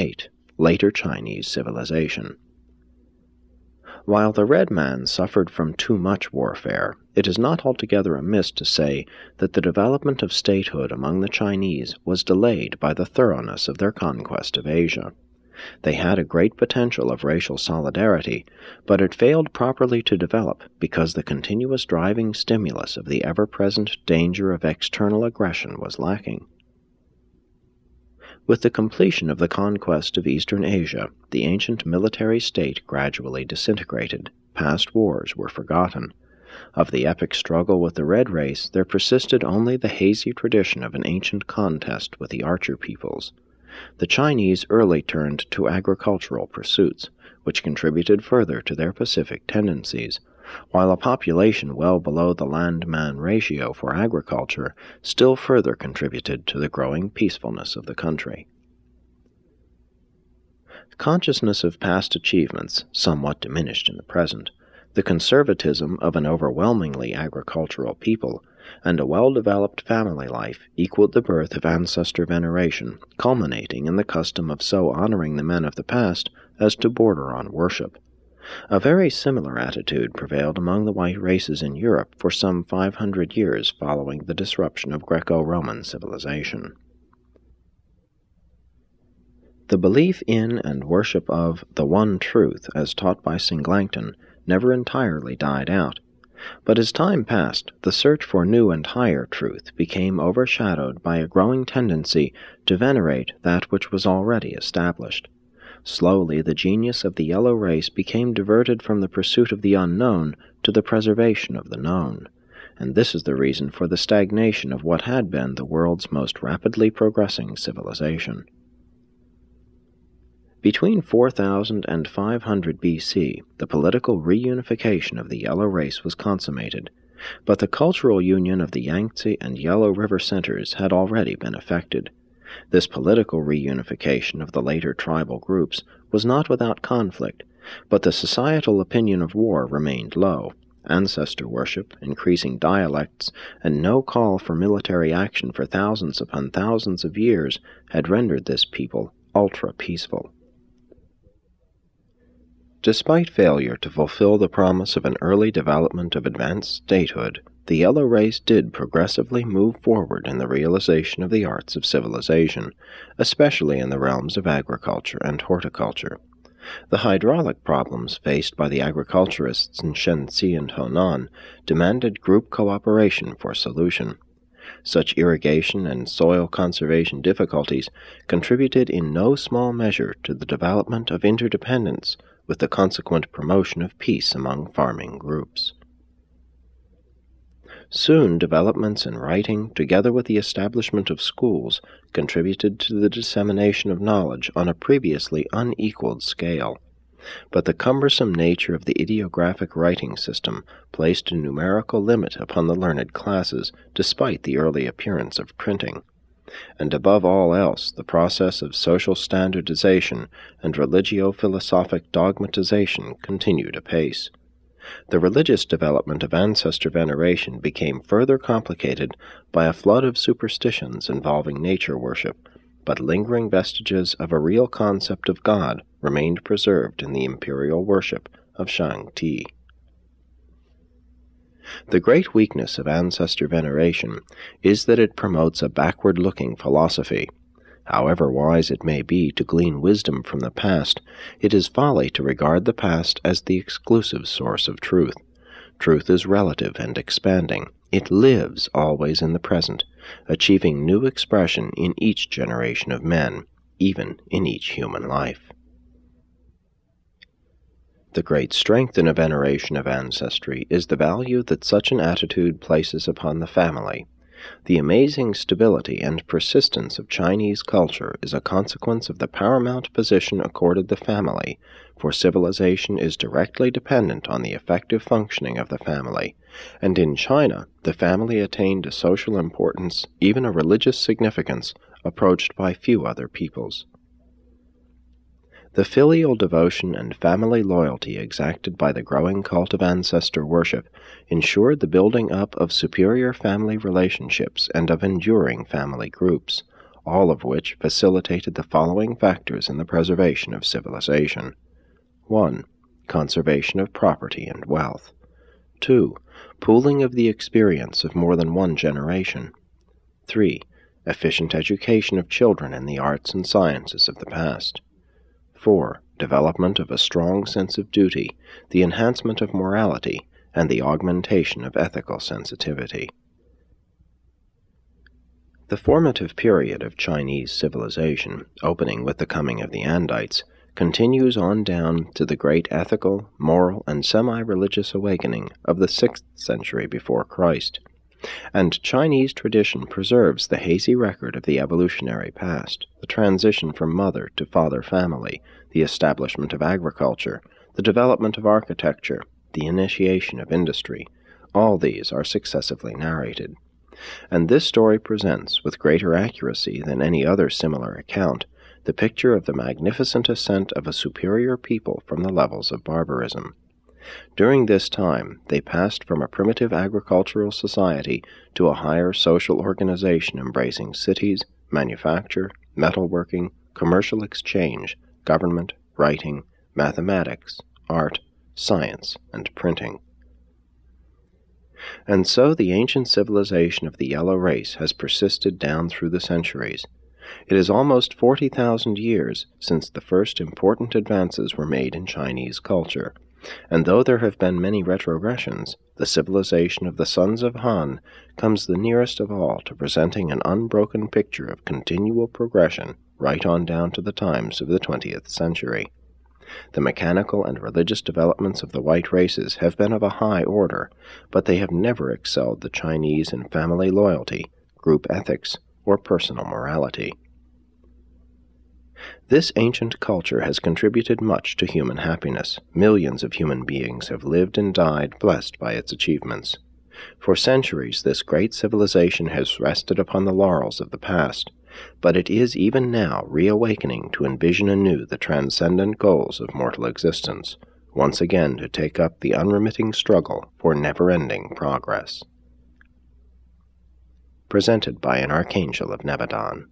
8. Later Chinese civilization. While the red man suffered from too much warfare, it is not altogether amiss to say that the development of statehood among the Chinese was delayed by the thoroughness of their conquest of Asia. They had a great potential of racial solidarity, but it failed properly to develop because the continuous driving stimulus of the ever-present danger of external aggression was lacking. With the completion of the conquest of Eastern Asia, the ancient military state gradually disintegrated. Past wars were forgotten. Of the epic struggle with the red race, there persisted only the hazy tradition of an ancient contest with the archer peoples. The Chinese early turned to agricultural pursuits, which contributed further to their pacific tendencies, while a population well below the land-man ratio for agriculture still further contributed to the growing peacefulness of the country. Consciousness of past achievements somewhat diminished in the present, the conservatism of an overwhelmingly agricultural people, and a well-developed family life equaled the birth of ancestor veneration, culminating in the custom of so honoring the men of the past as to border on worship. A very similar attitude prevailed among the white races in Europe for some 500 years following the disruption of Greco-Roman civilization. The belief in and worship of the one truth, as taught by Singleton, never entirely died out. But as time passed, the search for new and higher truth became overshadowed by a growing tendency to venerate that which was already established. Slowly, the genius of the yellow race became diverted from the pursuit of the unknown to the preservation of the known, and this is the reason for the stagnation of what had been the world's most rapidly progressing civilization. Between 4000 and 500 BC, the political reunification of the yellow race was consummated, but the cultural union of the Yangtze and Yellow River centers had already been effected. This political reunification of the later tribal groups was not without conflict, but the societal opinion of war remained low. Ancestor worship, increasing dialects, and no call for military action for thousands upon thousands of years had rendered this people ultra-peaceful. Despite failure to fulfill the promise of an early development of advanced statehood, the yellow race did progressively move forward in the realization of the arts of civilization, especially in the realms of agriculture and horticulture. The hydraulic problems faced by the agriculturists in Shenxi and Honan demanded group cooperation for solution. Such irrigation and soil conservation difficulties contributed in no small measure to the development of interdependence, with the consequent promotion of peace among farming groups. Soon, developments in writing, together with the establishment of schools, contributed to the dissemination of knowledge on a previously unequaled scale. But the cumbersome nature of the ideographic writing system placed a numerical limit upon the learned classes, despite the early appearance of printing. And above all else, the process of social standardization and religio-philosophic dogmatization continued apace. The religious development of ancestor veneration became further complicated by a flood of superstitions involving nature worship, but lingering vestiges of a real concept of God remained preserved in the imperial worship of Shang-Ti. The great weakness of ancestor veneration is that it promotes a backward-looking philosophy. However wise it may be to glean wisdom from the past, it is folly to regard the past as the exclusive source of truth. Truth is relative and expanding. It lives always in the present, achieving new expression in each generation of men, even in each human life. The great strength in a veneration of ancestry is the value that such an attitude places upon the family. The amazing stability and persistence of Chinese culture is a consequence of the paramount position accorded the family, for civilization is directly dependent on the effective functioning of the family, and in China the family attained a social importance, even a religious significance, approached by few other peoples. The filial devotion and family loyalty exacted by the growing cult of ancestor worship ensured the building up of superior family relationships and of enduring family groups, all of which facilitated the following factors in the preservation of civilization. 1. Conservation of property and wealth. 2. Pooling of the experience of more than one generation. 3. Efficient education of children in the arts and sciences of the past. 4. Development of a strong sense of duty, the enhancement of morality, and the augmentation of ethical sensitivity. The formative period of Chinese civilization, opening with the coming of the Andites, continues on down to the great ethical, moral, and semi-religious awakening of the 6th century before Christ. And Chinese tradition preserves the hazy record of the evolutionary past, the transition from mother to father family, the establishment of agriculture, the development of architecture, the initiation of industry. All these are successively narrated. And this story presents, with greater accuracy than any other similar account, the picture of the magnificent ascent of a superior people from the levels of barbarism. During this time, they passed from a primitive agricultural society to a higher social organization embracing cities, manufacture, metalworking, commercial exchange, government, writing, mathematics, art, science, and printing. And so the ancient civilization of the yellow race has persisted down through the centuries. It is almost 40,000 years since the first important advances were made in Chinese culture, and though there have been many retrogressions, the civilization of the sons of Han comes the nearest of all to presenting an unbroken picture of continual progression right on down to the times of the 20th century. The mechanical and religious developments of the white races have been of a high order, but they have never excelled the Chinese in family loyalty, group ethics, or personal morality. This ancient culture has contributed much to human happiness. Millions of human beings have lived and died blessed by its achievements. For centuries, this great civilization has rested upon the laurels of the past, but it is even now reawakening to envision anew the transcendent goals of mortal existence, once again to take up the unremitting struggle for never-ending progress. Presented by an Archangel of Nebadon.